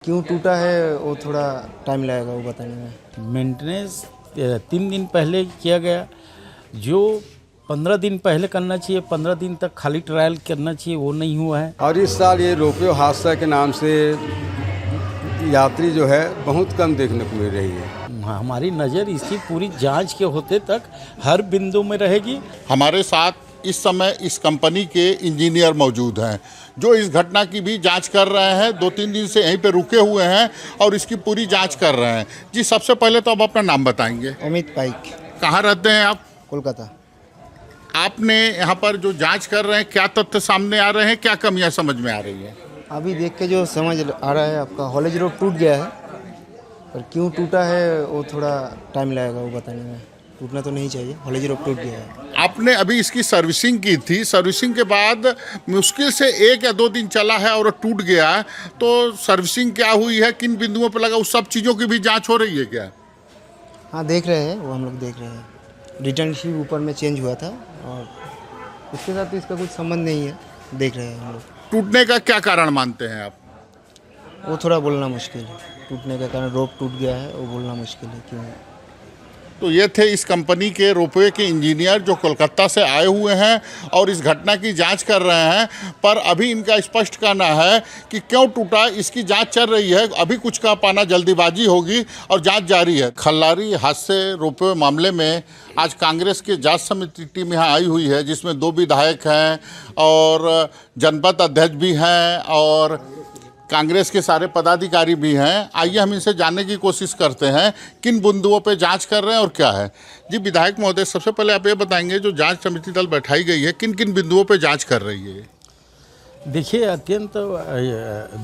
क्यों टूटा है वो थोड़ा टाइम लगेगा वो बताने में। मेंटेनेंस 3 दिन पहले किया गया, जो 15 दिन पहले करना चाहिए, 15 दिन तक खाली ट्रायल करना चाहिए, वो नहीं हुआ है। और इस साल ये रोपवे हादसा के नाम से यात्री जो है बहुत कम देखने को मिल रही है। हमारी नज़र इसकी पूरी जांच के होते तक हर बिंदु में रहेगी। हमारे साथ इस समय इस कंपनी के इंजीनियर मौजूद हैं जो इस घटना की भी जांच कर रहे हैं। 2-3 दिन से यहीं पे रुके हुए हैं और इसकी पूरी जांच कर रहे हैं। जी, सबसे पहले तो आप अपना नाम बताएंगे। अमित पाइक, कहाँ रहते हैं आप? कोलकाता। आपने यहाँ पर जो जांच कर रहे हैं, क्या तथ्य सामने आ रहे हैं, क्या कमियाँ समझ में आ रही हैं? अभी देख के जो समझ आ रहा है, आपका हॉलेज रोड टूट गया है, पर क्यों टूटा है वो थोड़ा टाइम लगेगा वो बताने में। टूटना तो नहीं चाहिए, हॉलेज रोड टूट गया है। आपने अभी इसकी सर्विसिंग की थी, सर्विसिंग के बाद मुश्किल से 1 या 2 दिन चला है और टूट गया है, तो सर्विसिंग क्या हुई है, किन बिंदुओं पर लगा, उस सब चीज़ों की भी जांच हो रही है क्या? हाँ, देख रहे हैं, वो हम लोग देख रहे हैं। रिटर्न शिप ऊपर में चेंज हुआ था और उसके साथ तो इसका कुछ संबंध नहीं है, देख रहे हैं हम लोग। टूटने का क्या कारण मानते हैं आप? वो थोड़ा बोलना मुश्किल है, टूटने का कारण रोप टूट गया है वो बोलना मुश्किल है क्यों। तो ये थे इस कंपनी के रोपवे के इंजीनियर जो कोलकाता से आए हुए हैं और इस घटना की जांच कर रहे हैं, पर अभी इनका स्पष्ट कहना है कि क्यों टूटा इसकी जांच चल रही है। अभी कुछ कह पाना जल्दीबाजी होगी और जांच जारी है। खल्लारी हादसे रोपवे मामले में आज कांग्रेस की जांच समिति टीम यहाँ आई हुई है, जिसमें 2 विधायक हैं और जनपद अध्यक्ष भी हैं और कांग्रेस के सारे पदाधिकारी भी हैं। आइए हम इनसे जानने की कोशिश करते हैं किन बिंदुओं पे जांच कर रहे हैं और क्या है। जी, विधायक महोदय, सबसे पहले आप ये बताएंगे, जो जांच समिति दल बैठाई गई है, किन किन बिंदुओं पे जांच कर रही है? देखिए, अत्यंत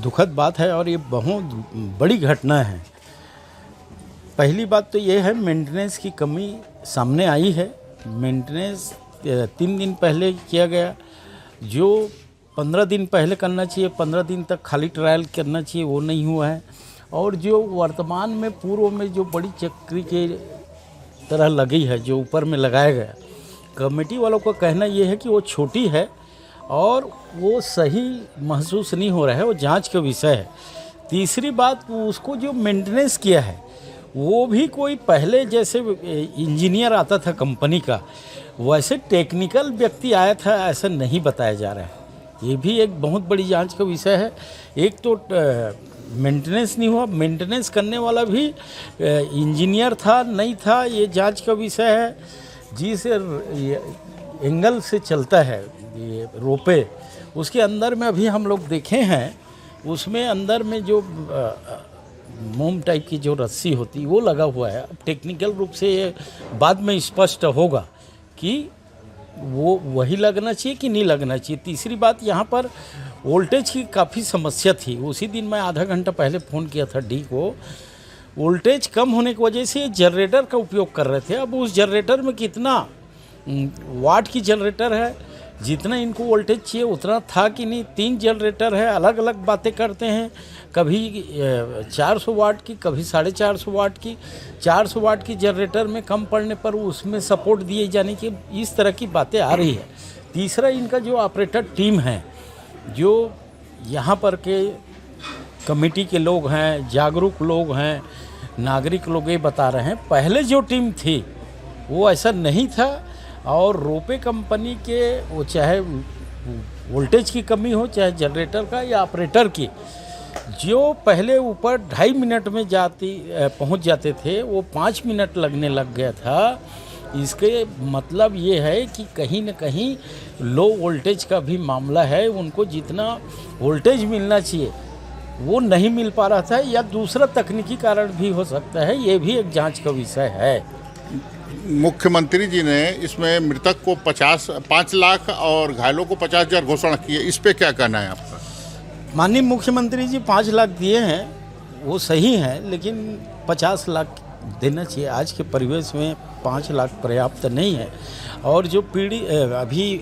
दुखद बात है और ये बहुत बड़ी घटना है। पहली बात तो ये है, मेंटेनेंस की कमी सामने आई है। मेंटेनेंस 3 दिन पहले किया गया, जो 15 दिन पहले करना चाहिए, 15 दिन तक खाली ट्रायल करना चाहिए, वो नहीं हुआ है। और जो वर्तमान में पूर्व में जो बड़ी चक्री के तरह लगी है, जो ऊपर में लगाया गया, कमेटी वालों का कहना ये है कि वो छोटी है और वो सही महसूस नहीं हो रहा है, वो जांच का विषय है। तीसरी बात, उसको जो मेंटेनेंस किया है वो भी कोई पहले जैसे इंजीनियर आता था कंपनी का, वैसे टेक्निकल व्यक्ति आया था, ऐसा नहीं बताया जा रहा है। ये भी एक बहुत बड़ी जांच का विषय है। एक तो मेंटेनेंस नहीं हुआ, मेंटेनेंस करने वाला भी इंजीनियर था नहीं था, ये जांच का विषय है। जिस एंगल से चलता है ये रोपे, उसके अंदर में अभी हम लोग देखे हैं, उसमें अंदर में जो मोम टाइप की जो रस्सी होती है वो लगा हुआ है। टेक्निकल रूप से ये बाद में स्पष्ट होगा कि वो वही लगना चाहिए कि नहीं लगना चाहिए। तीसरी बात, यहाँ पर वोल्टेज की काफ़ी समस्या थी। उसी दिन मैं आधा घंटा पहले फ़ोन किया था डी को। वोल्टेज कम होने की वजह से जनरेटर का उपयोग कर रहे थे। अब उस जनरेटर में कितना वाट की जनरेटर है, जितना इनको वोल्टेज चाहिए उतना था कि नहीं। 3 जनरेटर है, अलग अलग बातें करते हैं, कभी 400 वाट की, कभी 450 वाट की। 400 वाट की जनरेटर में कम पड़ने पर उसमें सपोर्ट दिए जाने की, इस तरह की बातें आ रही है। तीसरा, इनका जो ऑपरेटर टीम है, जो यहाँ पर के कमेटी के लोग हैं, जागरूक लोग हैं, नागरिक लोग ये बता रहे हैं, पहले जो टीम थी वो ऐसा नहीं था। और रोपे कंपनी के, वो चाहे वोल्टेज की कमी हो, चाहे जनरेटर का या ऑपरेटर की, जो पहले ऊपर 2.5 मिनट में पहुंच जाते थे, वो 5 मिनट लगने लग गया था। इसके मतलब ये है कि कहीं न कहीं लो वोल्टेज का भी मामला है। उनको जितना वोल्टेज मिलना चाहिए वो नहीं मिल पा रहा था, या दूसरा तकनीकी कारण भी हो सकता है। ये भी एक जांच का विषय है। मुख्यमंत्री जी ने इसमें मृतक को 5 लाख और घायलों को 50,000 घोषणा की है, इस पे क्या कहना है आपका? माननीय मुख्यमंत्री जी 5 लाख दिए हैं, वो सही है, लेकिन 50 लाख देना चाहिए। आज के परिवेश में 5 लाख पर्याप्त नहीं है। और जो अभी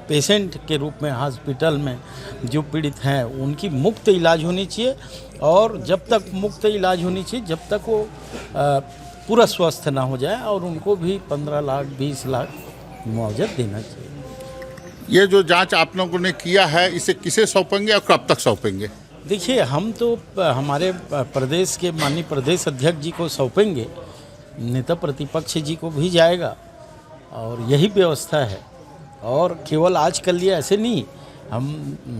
पेशेंट के रूप में हॉस्पिटल में जो पीड़ित हैं, उनकी मुफ्त इलाज होनी चाहिए। और जब तक मुफ्त इलाज होनी चाहिए, जब तक वो पूरा स्वस्थ ना हो जाए, और उनको भी 15 लाख 20 लाख मुआवजा देना चाहिए। ये जो जांच आप लोगों ने किया है, इसे किसे सौंपेंगे और कब तक सौंपेंगे? देखिए, हम तो हमारे प्रदेश के माननीय प्रदेश अध्यक्ष जी को सौंपेंगे, नेता प्रतिपक्ष जी को भी जाएगा और यही व्यवस्था है। और केवल आज कर लिया ऐसे नहीं,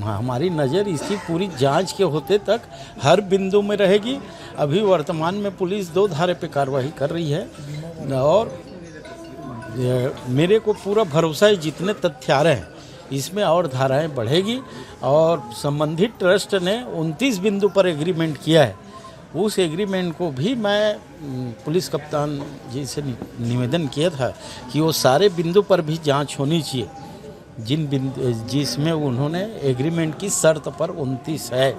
हमारी नज़र इसकी पूरी जांच के होते तक हर बिंदु में रहेगी। अभी वर्तमान में पुलिस 2 धारे पे कार्रवाई कर रही है और मेरे को पूरा भरोसा है जितने तथ्य आ रहे हैं इसमें और धाराएं बढ़ेगी। और संबंधित ट्रस्ट ने 29 बिंदु पर एग्रीमेंट किया है, उस एग्रीमेंट को भी मैं पुलिस कप्तान जी से निवेदन किया था कि वो सारे बिंदु पर भी जांच होनी चाहिए जिसमें उन्होंने एग्रीमेंट की शर्त पर 29 है।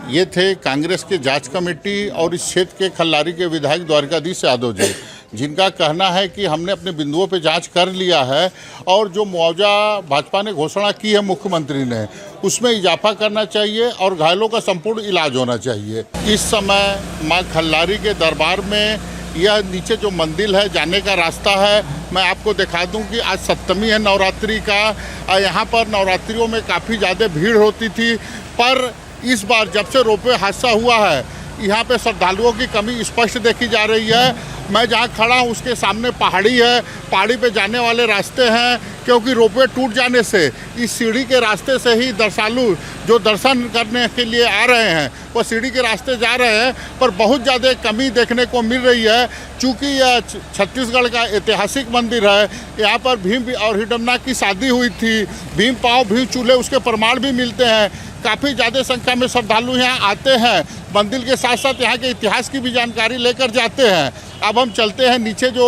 ये थे कांग्रेस के जांच कमेटी और इस क्षेत्र के खल्लारी के विधायक द्वारकाधीश यादव जी, जिनका कहना है कि हमने अपने बिंदुओं पे जांच कर लिया है और जो मुआवजा भाजपा ने घोषणा की है मुख्यमंत्री ने, उसमें इजाफा करना चाहिए और घायलों का संपूर्ण इलाज होना चाहिए। इस समय मां खल्लारी के दरबार में यह नीचे जो मंदिर है जाने का रास्ता है, मैं आपको दिखा दूं कि आज सप्तमी है नवरात्रि का। यहाँ पर नवरात्रियों में काफ़ी ज़्यादा भीड़ होती थी, पर इस बार जब से रोपवे हादसा हुआ है यहाँ पे श्रद्धालुओं की कमी स्पष्ट देखी जा रही है। मैं जहाँ खड़ा हूँ उसके सामने पहाड़ी है, पहाड़ी पे जाने वाले रास्ते हैं, क्योंकि रोपवे टूट जाने से इस सीढ़ी के रास्ते से ही श्रद्धालु जो दर्शन करने के लिए आ रहे हैं वो सीढ़ी के रास्ते जा रहे हैं, पर बहुत ज़्यादा कमी देखने को मिल रही है। चूँकि यह छत्तीसगढ़ का ऐतिहासिक मंदिर है, यहाँ पर भीम और हिडम्बा की शादी हुई थी, भीम पाव भीम चूल्हे उसके प्रमाण भी मिलते हैं। काफ़ी ज़्यादा संख्या में श्रद्धालु यहाँ आते हैं, मंदिर के साथ साथ यहाँ के इतिहास की भी जानकारी लेकर जाते हैं। अब हम चलते हैं नीचे जो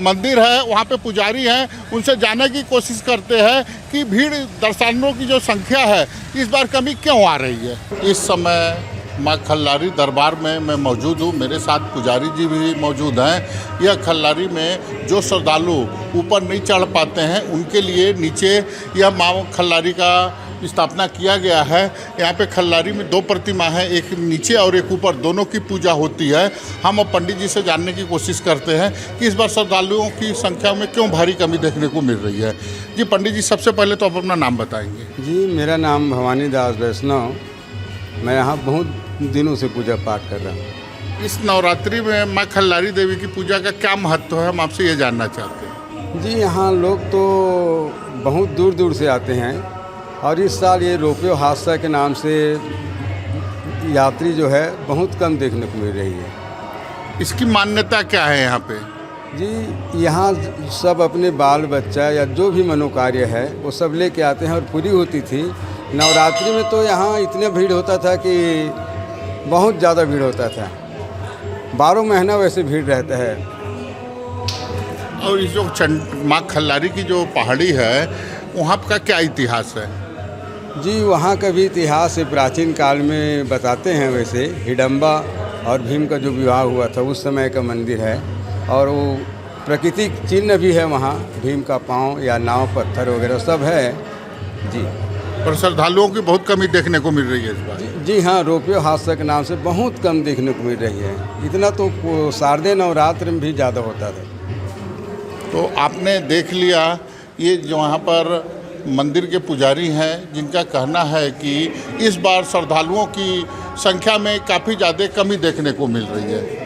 मंदिर है वहाँ पे पुजारी हैं, उनसे जानने की कोशिश करते हैं कि भीड़ दर्शकों की जो संख्या है इस बार कमी क्यों आ रही है। इस समय माँ खल्लारी दरबार में मैं मौजूद हूँ, मेरे साथ पुजारी जी भी मौजूद हैं। यह खल्लारी में जो श्रद्धालु ऊपर नहीं चढ़ पाते हैं उनके लिए नीचे यह माँ खल्लारी का स्थापना किया गया है। यहाँ पे खल्लारी में 2 प्रतिमा है, एक नीचे और एक ऊपर, दोनों की पूजा होती है। हम अब पंडित जी से जानने की कोशिश करते हैं कि इस बार श्रद्धालुओं की संख्या में क्यों भारी कमी देखने को मिल रही है। जी पंडित जी, सबसे पहले तो आप अपना नाम बताएंगे। जी, मेरा नाम भवानी दास वैष्णव, मैं यहाँ बहुत दिनों से पूजा पाठ कर रहा हूँ। इस नवरात्रि में माँ खल्लारी देवी की पूजा का क्या महत्व है, हम आपसे ये जानना चाहते हैं। जी, यहाँ लोग तो बहुत दूर दूर से आते हैं और इस साल ये रोपवे हादसा के नाम से यात्री जो है बहुत कम देखने को मिल रही है। इसकी मान्यता क्या है यहाँ पे? जी, यहाँ सब अपने बाल बच्चा या जो भी मनोकार्य है वो सब लेके आते हैं और पूरी होती थी। नवरात्रि में तो यहाँ इतने भीड़ होता था कि बहुत ज़्यादा भीड़ होता था, 12 महीना वैसे भीड़ रहता है। और इस जो माँ खल्लारी की जो पहाड़ी है वहाँ का क्या इतिहास है? जी, वहाँ का भी इतिहास प्राचीन काल में बताते हैं। वैसे हिडम्बा और भीम का जो विवाह हुआ था उस समय का मंदिर है और वो प्राकृतिक चिन्ह भी है वहाँ, भीम का पाँव या नाव पत्थर वगैरह सब है। जी, और श्रद्धालुओं की बहुत कमी देखने को मिल रही है इस बार। जी हाँ, रोपवे हादसा के नाम से बहुत कम देखने को मिल रही है। इतना तो शारदीय नवरात्र में भी ज़्यादा होता था। तो आपने देख लिया, ये जो वहाँ पर मंदिर के पुजारी हैं जिनका कहना है कि इस बार श्रद्धालुओं की संख्या में काफ़ी ज़्यादा कमी देखने को मिल रही है।